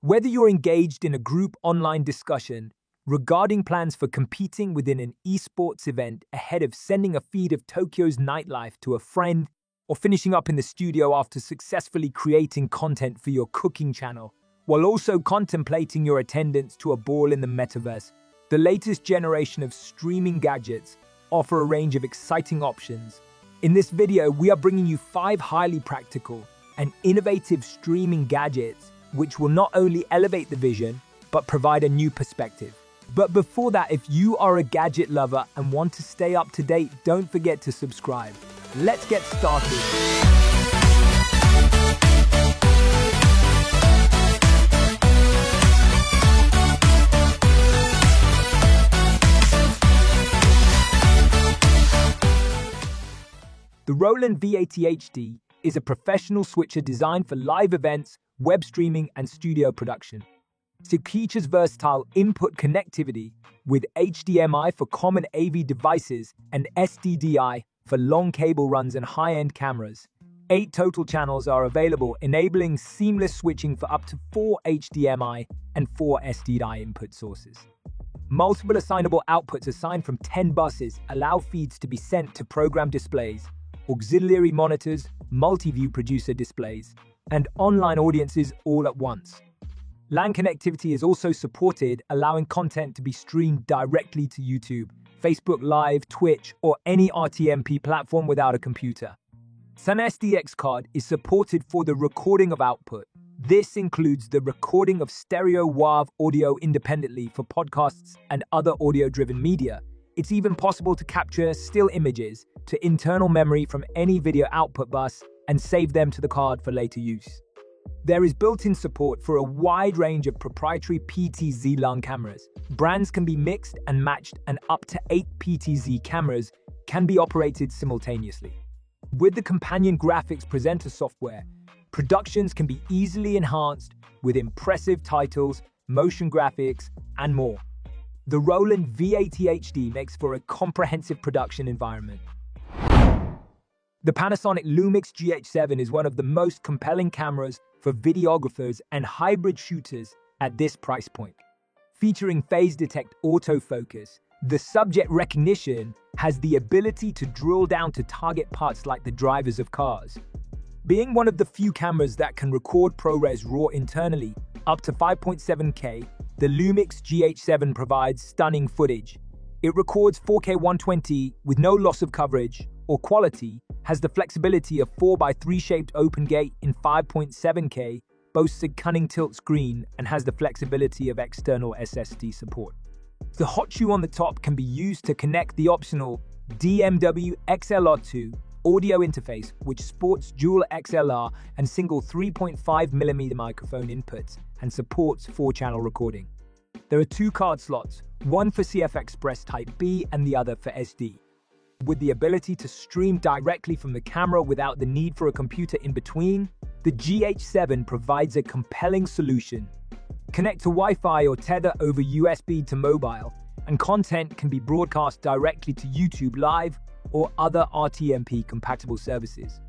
Whether you're engaged in a group online discussion regarding plans for competing within an esports event ahead of sending a feed of Tokyo's nightlife to a friend, or finishing up in the studio after successfully creating content for your cooking channel, while also contemplating your attendance to a ball in the metaverse, the latest generation of streaming gadgets offer a range of exciting options. In this video, we are bringing you 5 highly practical and innovative streaming gadgets which will not only elevate the vision, but provide a new perspective. But before that, if you are a gadget lover and want to stay up to date, don't forget to subscribe. Let's get started. The Roland V80 HD is a professional switcher designed for live events, web streaming, and studio production. It features versatile input connectivity with HDMI for common AV devices and SDDI for long cable runs and high-end cameras. 8 total channels are available, enabling seamless switching for up to 4 HDMI and 4 SDDI input sources. Multiple assignable outputs assigned from 10 buses allow feeds to be sent to program displays, auxiliary monitors, multi-view producer displays, and online audiences all at once. LAN connectivity is also supported, allowing content to be streamed directly to YouTube, Facebook Live, Twitch, or any RTMP platform without a computer. SunSDX card is supported for the recording of output. This includes the recording of stereo WAV audio independently for podcasts and other audio-driven media. It's even possible to capture still images to internal memory from any video output bus and save them to the card for later use. There is built-in support for a wide range of proprietary PTZ LAN cameras. Brands can be mixed and matched, and up to 8 PTZ cameras can be operated simultaneously. With the companion graphics presenter software, productions can be easily enhanced with impressive titles, motion graphics, and more. The Roland V80 HD makes for a comprehensive production environment. The Panasonic Lumix GH7 is one of the most compelling cameras for videographers and hybrid shooters at this price point. Featuring phase detect autofocus, the subject recognition has the ability to drill down to target parts like the drivers of cars. Being one of the few cameras that can record ProRes RAW internally up to 5.7K, the Lumix GH7 provides stunning footage. It records 4K 120 with no loss of coverage or quality, has the flexibility of 4x3 shaped open gate in 5.7K, boasts a cunning tilt screen, and has the flexibility of external SSD support. The hot shoe on the top can be used to connect the optional DMW XLR2 audio interface, which sports dual XLR and single 3.5mm microphone inputs and supports 4-channel recording. There are 2 card slots, one for CF Express Type B and the other for SD. With the ability to stream directly from the camera without the need for a computer in between, the GH7 provides a compelling solution. Connect to Wi-Fi or tether over USB to mobile, and content can be broadcast directly to YouTube Live or other RTMP-compatible services.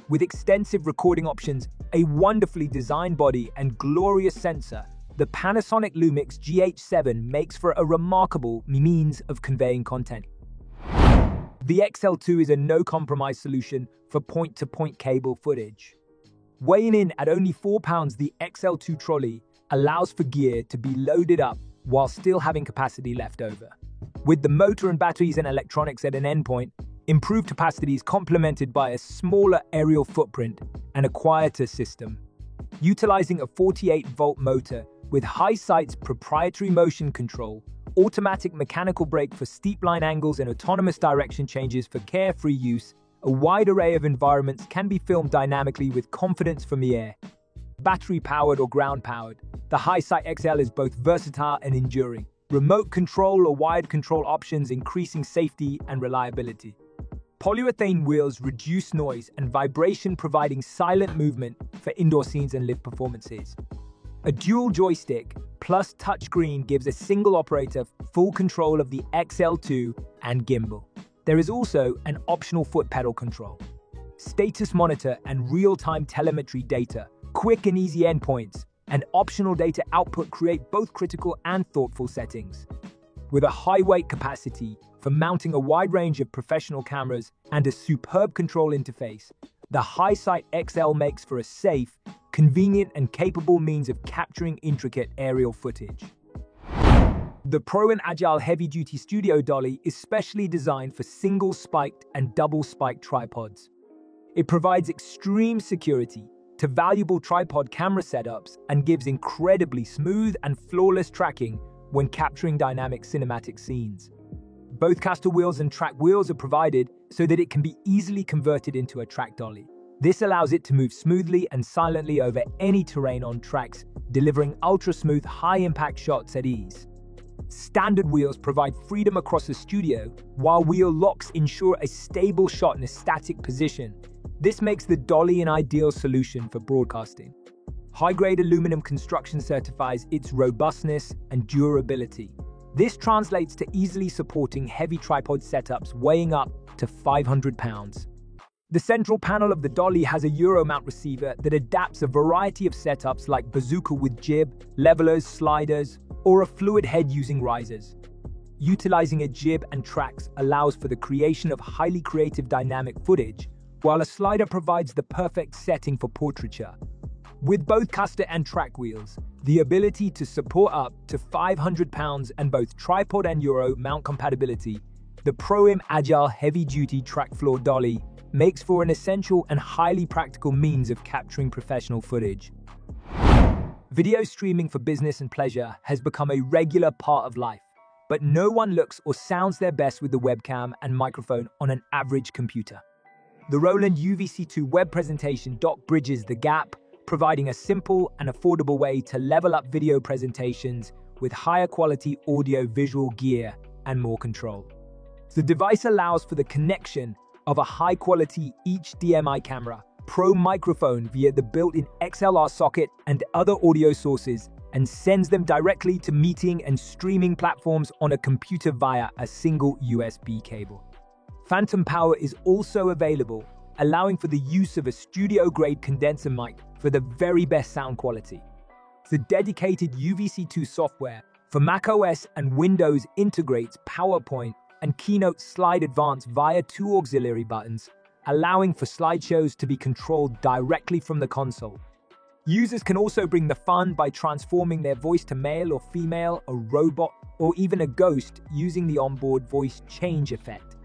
With extensive recording options, a wonderfully designed body, and glorious sensor, the Panasonic Lumix GH7 makes for a remarkable means of conveying content. The XL2 is a no-compromise solution for point-to-point cable footage. Weighing in at only 4 pounds, the XL2 trolley allows for gear to be loaded up while still having capacity left over. With the motor and batteries and electronics at an endpoint, improved capacity is complemented by a smaller aerial footprint and a quieter system. Utilizing a 48-volt motor with HiSight's proprietary motion control, automatic mechanical brake for steep line angles, and autonomous direction changes for carefree use, a wide array of environments can be filmed dynamically with confidence from the air. Battery-powered or ground-powered, the HiSight XL is both versatile and enduring. Remote control or wired control options increasing safety and reliability. Polyurethane wheels reduce noise and vibration, providing silent movement for indoor scenes and live performances. A dual joystick plus touchscreen gives a single operator full control of the XL2 and gimbal. There is also an optional foot pedal control. Status monitor and real-time telemetry data, quick and easy endpoints, and optional data output create both critical and thoughtful settings. With a high weight capacity for mounting a wide range of professional cameras and a superb control interface, the HiSight XL makes for a safe, convenient, and capable means of capturing intricate aerial footage. The Pro and Agile Heavy-Duty Studio Dolly is specially designed for single-spiked and double-spiked tripods. It provides extreme security to valuable tripod camera setups and gives incredibly smooth and flawless tracking when capturing dynamic cinematic scenes. Both caster wheels and track wheels are provided so that it can be easily converted into a track dolly. This allows it to move smoothly and silently over any terrain on tracks, delivering ultra-smooth, high-impact shots at ease. Standard wheels provide freedom across the studio, while wheel locks ensure a stable shot in a static position. This makes the dolly an ideal solution for broadcasting. High-grade aluminum construction certifies its robustness and durability. This translates to easily supporting heavy tripod setups weighing up to 500 pounds. The central panel of the dolly has a Euro mount receiver that adapts a variety of setups like bazooka with jib, levelers, sliders, or a fluid head using risers. Utilizing a jib and tracks allows for the creation of highly creative dynamic footage, while a slider provides the perfect setting for portraiture. With both caster and track wheels, the ability to support up to 500 pounds and both tripod and Euro mount compatibility, the Pro-Im Agile Heavy-Duty Track Floor Dolly makes for an essential and highly practical means of capturing professional footage. Video streaming for business and pleasure has become a regular part of life, but no one looks or sounds their best with the webcam and microphone on an average computer. The Roland UVC2 web presentation dock bridges the gap, providing a simple and affordable way to level up video presentations with higher quality audio-visual gear and more control. The device allows for the connection of a high-quality HDMI camera, Pro microphone via the built-in XLR socket and other audio sources, and sends them directly to meeting and streaming platforms on a computer via a single USB cable. Phantom power is also available, allowing for the use of a studio-grade condenser mic for the very best sound quality. The dedicated UVC2 software for macOS and Windows integrates PowerPoint and Keynote Slide Advance via two auxiliary buttons, allowing for slideshows to be controlled directly from the console. Users can also bring the fun by transforming their voice to male or female, a robot, or even a ghost using the onboard voice change effect.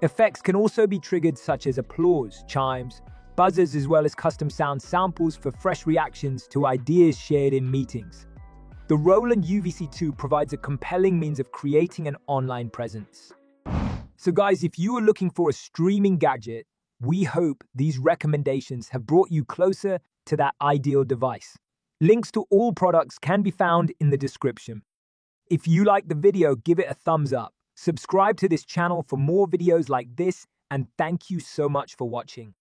Effects can also be triggered such as applause, chimes, buzzers, as well as custom sound samples for fresh reactions to ideas shared in meetings. The Roland UVC2 provides a compelling means of creating an online presence. So guys, if you are looking for a streaming gadget, we hope these recommendations have brought you closer to that ideal device. Links to all products can be found in the description. If you like the video, give it a thumbs up. Subscribe to this channel for more videos like this, and thank you so much for watching.